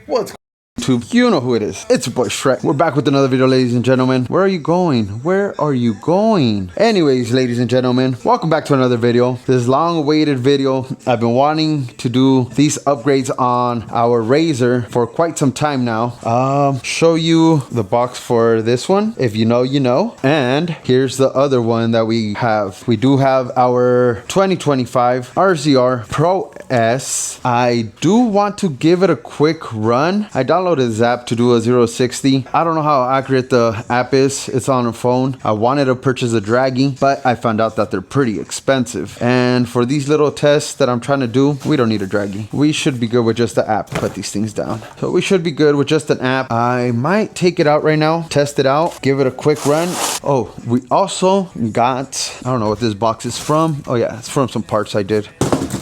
What's YouTube? You know who it is. It's your boy Shrek. We're back with another video, ladies and gentlemen. Where are you going? Where are you going? Anyways, ladies and gentlemen, welcome back to another video. This long-awaited video. I've been wanting to do these upgrades on our RZR for quite some time now. Show you the box for this one. If you know, you know. And here's the other one that we have. We do have our 2025 RZR Pro S. I do want to give it a quick run. I downloaded this app to do a 0-60. I don't know how accurate the app is. It's on a phone. I wanted to purchase a draggy, but I found out that they're pretty expensive. And for these little tests that I'm trying to do, we don't need a draggy. We should be good with just the app. Put these things down. So we should be good with just an app. I might take it out right now, test it out, give it a quick run. Oh, we also got, I don't know what this box is from. Oh yeah, it's from some parts I did.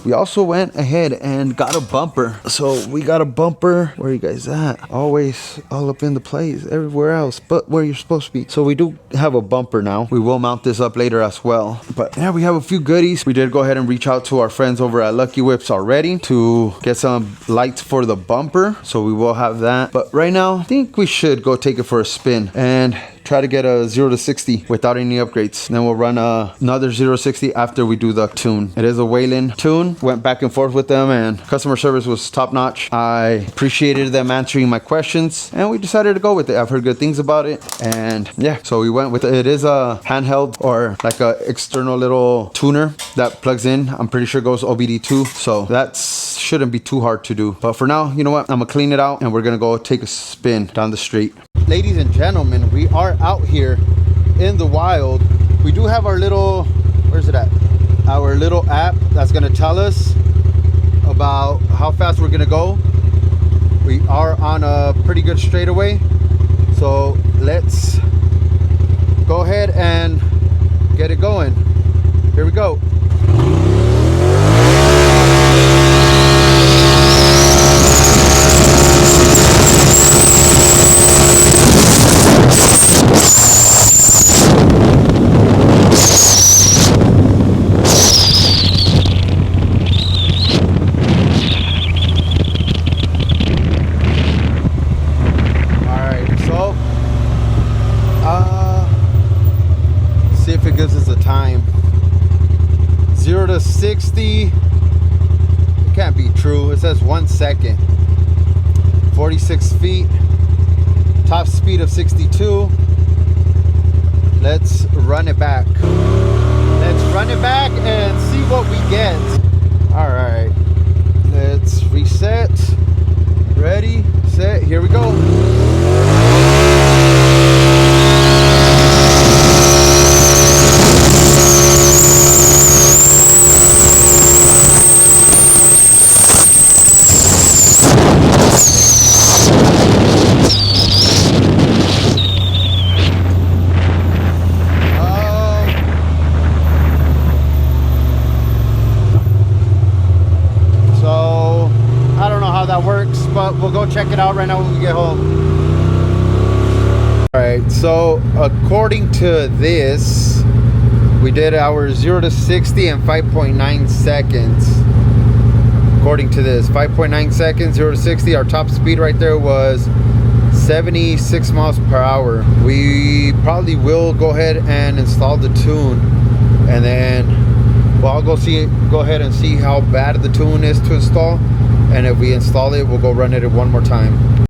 We also went ahead and got a bumper. So we got a bumper. Where are you guys at? Always all up in the place, everywhere else but where you're supposed to be. So we do have a bumper now. We will mount this up later as well. But yeah, we have a few goodies. We did go ahead and reach out to our friends over at Lucky Whips already to get some lights for the bumper. So we will have that. But right now, I think we should go take it for a spin and try to get a 0-60 without any upgrades. Then we'll run another 0-60 after we do the tune. It is a Whalen tune. Went back and forth with them and customer service was top notch. I appreciated them answering my questions and we decided to go with it. I've heard good things about it and yeah, so we went with it. It is a handheld or like a external little tuner that plugs in. I'm pretty sure it goes OBD2, so that shouldn't be too hard to do. But for now, you know what? I'm gonna clean it out and we're gonna go take a spin down the street. Ladies and gentlemen, we are out here in the wild. We do have our little, where's it at? Our little app that's gonna tell us about how fast we're gonna go. We are on a pretty good straightaway. So let's go ahead and get it going. Here we go. Gives us a time 0-60. It can't be true. It says 1 second. 46 feet, top speed of 62. Let's run it back. Let's run it back and see what we get. All right, let's reset. Ready, set, here we go. But we'll go check it out right now when we get home. All right, so according to this, we did our 0-60 in 5.9 seconds. According to this, 5.9 seconds, 0-60. Our top speed right there was 76 miles per hour. We probably will go ahead and install the tune, and then well, I'll go ahead and see how bad the tune is to install. And if we install it, we'll go run it one more time.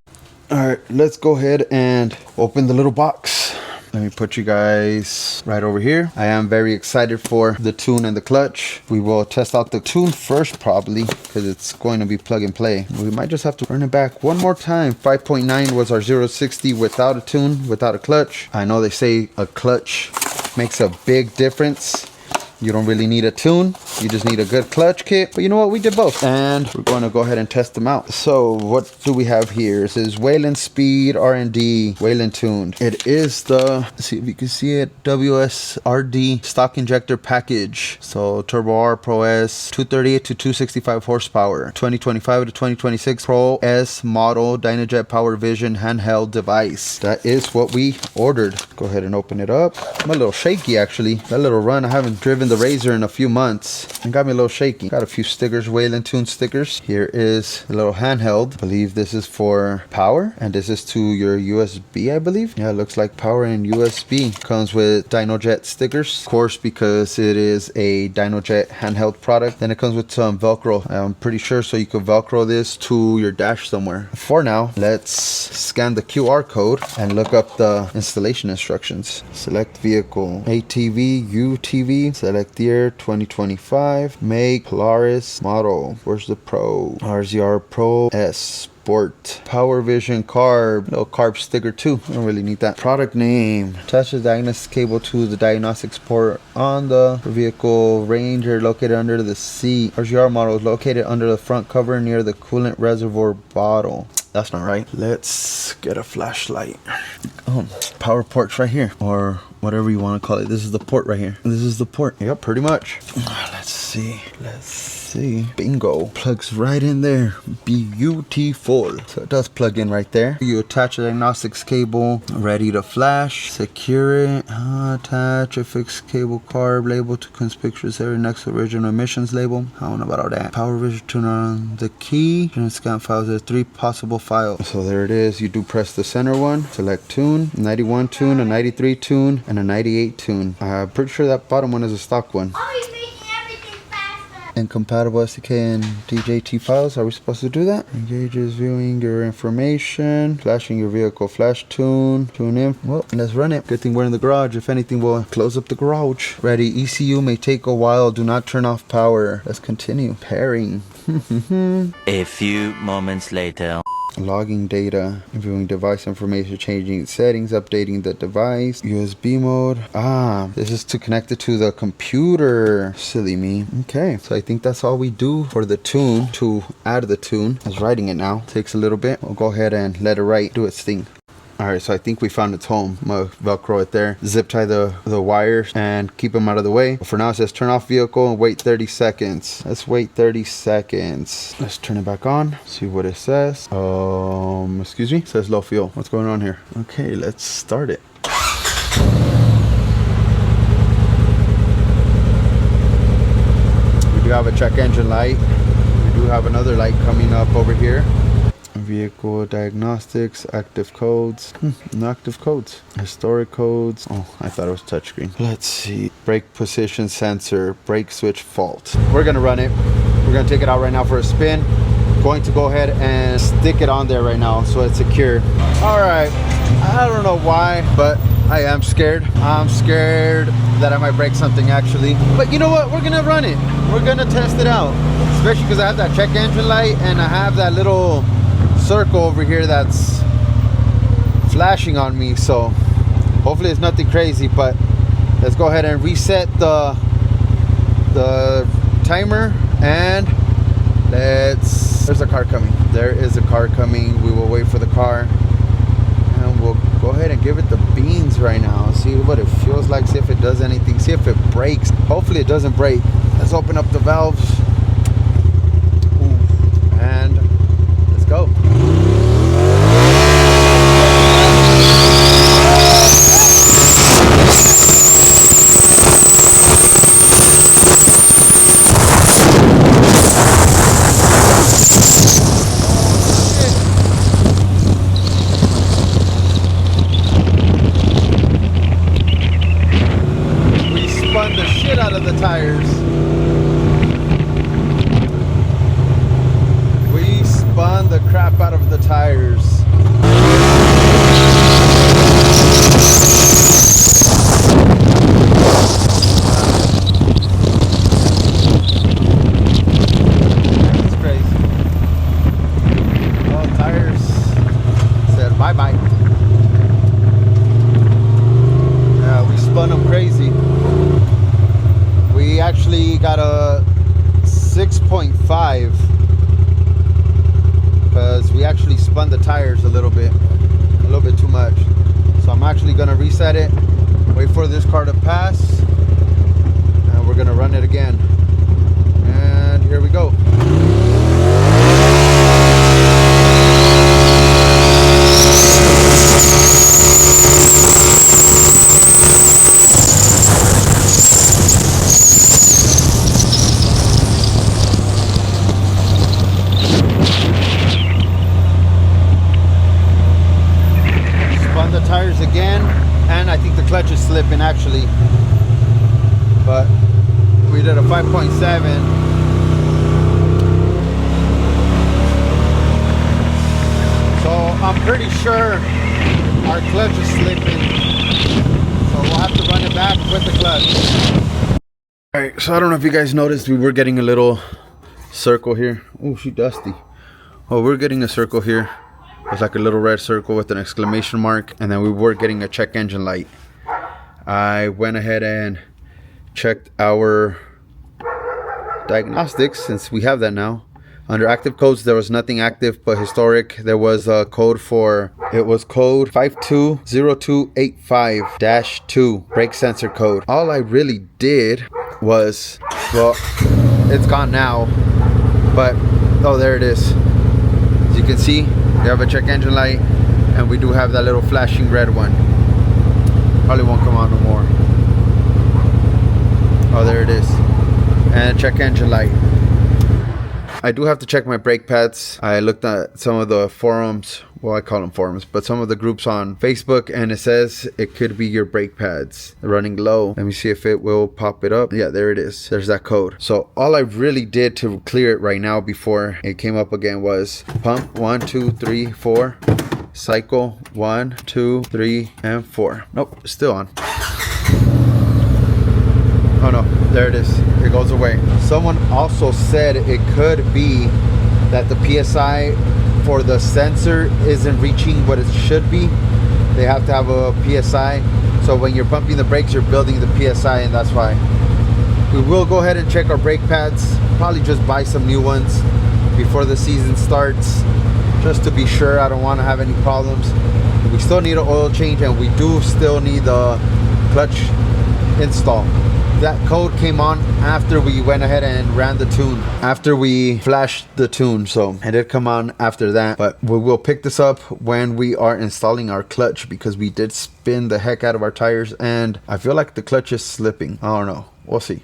All right, let's go ahead and open the little box. Let me put you guys right over here. I am very excited for the tune and the clutch. We will test out the tune first probably because it's going to be plug and play. We might just have to run it back one more time. 5.9 was our 0-60 without a tune, without a clutch. I know they say a clutch makes a big difference. You don't really need a tune, you just need a good clutch kit. But you know what, we did both and we're going to go ahead and test them out. So what do we have here? It says Whalen Speed R&D Whalen tuned. It is the, let's see if you can see it, WSRD stock injector package. So Turbo R Pro S 238 to 265 horsepower, 2025 to 2026 Pro S model Dynajet Power Vision handheld device. That is what we ordered. Go ahead and open it up. I'm a little shaky actually. That little run, I haven't driven getting the RZR in a few months. It got me a little shaky. Got a few stickers, Whalen Tune stickers. Here is the little handheld. I believe this is for power, and this is to your USB, I believe. Yeah, it looks like power and USB. Comes with DynoJet stickers, of course, because it is a DynoJet handheld product. Then it comes with some Velcro, I'm pretty sure, so you could Velcro this to your dash somewhere. For now, let's scan the QR code and look up the installation instructions. Select vehicle, ATV, UTV, select year 2025, make, Polaris, model, where's the Pro, RZR Pro S, Sport, Power Vision carb, little carb sticker too. I don't really need that. Product name, attach the diagnostics cable to the diagnostics port on the vehicle. Ranger located under the seat. RZR model is located under the front cover near the coolant reservoir bottle. That's not right. Let's get a flashlight. Oh, power port's right here, or whatever you want to call it. This is the port right here. This is the port. Yep, pretty much. Let's see. Let's see. Bingo. Plugs right in there. Beautiful. So it does plug in right there. You attach a diagnostics cable, ready to flash. Secure it. Attach a fixed cable carb label to conspicuous area next to original emissions label. I don't know about all that. Power Vision tune on the key. And scan files. There are 3 possible files. So there it is. You do press the center one. Select tune. 91 tune, a 93 tune, and a 98 tune. I'm pretty sure that bottom one is a stock one. Incompatible SDK and DJT files. Are we supposed to do that? Engages viewing your information, flashing your vehicle flash tune in. Well, let's run it. Good thing we're in the garage. If anything, we'll close up the garage. Ready. ECU may take a while. Do not turn off power. Let's continue. Pairing. A few moments later. Logging data, viewing device information, changing settings, updating the device, USB mode. This is to connect it to the computer. Silly me. Okay, so I think that's all we do for the tune. To add the tune, I was writing it now. Takes a little bit. We'll go ahead and let it write, do its thing. Alright, so I think we found its home. I'm gonna Velcro it there. Zip tie the wires and keep them out of the way. But for now, it says turn off vehicle and wait 30 seconds. Let's wait 30 seconds. Let's turn it back on. See what it says. Excuse me? It says low fuel. What's going on here? Okay, let's start it. We do have a check engine light. We do have another light coming up over here. Vehicle diagnostics, active codes. No active codes. Historic codes. Oh, I thought it was touchscreen. Let's see. Brake position sensor, brake switch fault. We're gonna run it. We're gonna take it out right now for a spin. Going to go ahead and stick it on there right now so it's secure. All right. I don't know why, but I am scared. I'm scared that I might break something actually. But you know what? We're gonna run it. We're gonna test it out. Especially because I have that check engine light and I have that little circle over here that's flashing on me, so hopefully it's nothing crazy. But let's go ahead and reset the timer, and there's a car coming. There is a car coming. We will wait for the car and we'll go ahead and give it the beans right now. See what it feels like, see if it does anything, see if it breaks. Hopefully it doesn't break. Let's open up the valves. Ooh. And let's go. We spun the shit out of the tires. We spun the crap out of the tires. That's crazy. Oh, tires said bye-bye. Yeah, we spun them crazy. We actually got a 6.5 because we actually spun the tires a little bit too much. So I'm actually gonna reset it, wait for this car to pass, and we're gonna run it again. And here we go. actually, but we did a 5.7. So I'm pretty sure our clutch is slipping, so we'll have to run it back with the clutch. All right, so I don't know if you guys noticed, we were getting a little circle here. Oh, she's dusty. Oh, we're getting a circle here. It's like a little red circle with an exclamation mark, and then we were getting a check engine light. I went ahead and checked our diagnostics, since we have that now. Under active codes, there was nothing active, but historic, there was a code for, it was code 520285-2, brake sensor code. All I really did was, well, it's gone now, but, oh, there it is. As you can see, we have a check engine light, and we do have that little flashing red one. Probably won't come on no more. Oh, there it is. And a check engine light. I do have to check my brake pads. I looked at some of the forums, well, I call them forums, but some of the groups on Facebook, and it says it could be your brake pads. They're running low. Let me see if it will pop it up. Yeah, there it is. There's that code. So all I really did to clear it right now before it came up again was pump 1, 2, 3, 4. Cycle 1, 2, 3, and 4. Nope, still on. Oh no, there it is. It goes away. Someone also said it could be that the PSI for the sensor isn't reaching what it should be. They have to have a PSI. So when you're pumping the brakes, you're building the PSI, and that's why. We will go ahead and check our brake pads. Probably just buy some new ones before the season starts, just to be sure. I don't want to have any problems. We still need an oil change, and we do still need the clutch install. That code came on after we went ahead and ran the tune, after we flashed the tune, so it did come on after that. But we will pick this up when we are installing our clutch, because we did spin the heck out of our tires, and I feel like the clutch is slipping. I don't know, we'll see.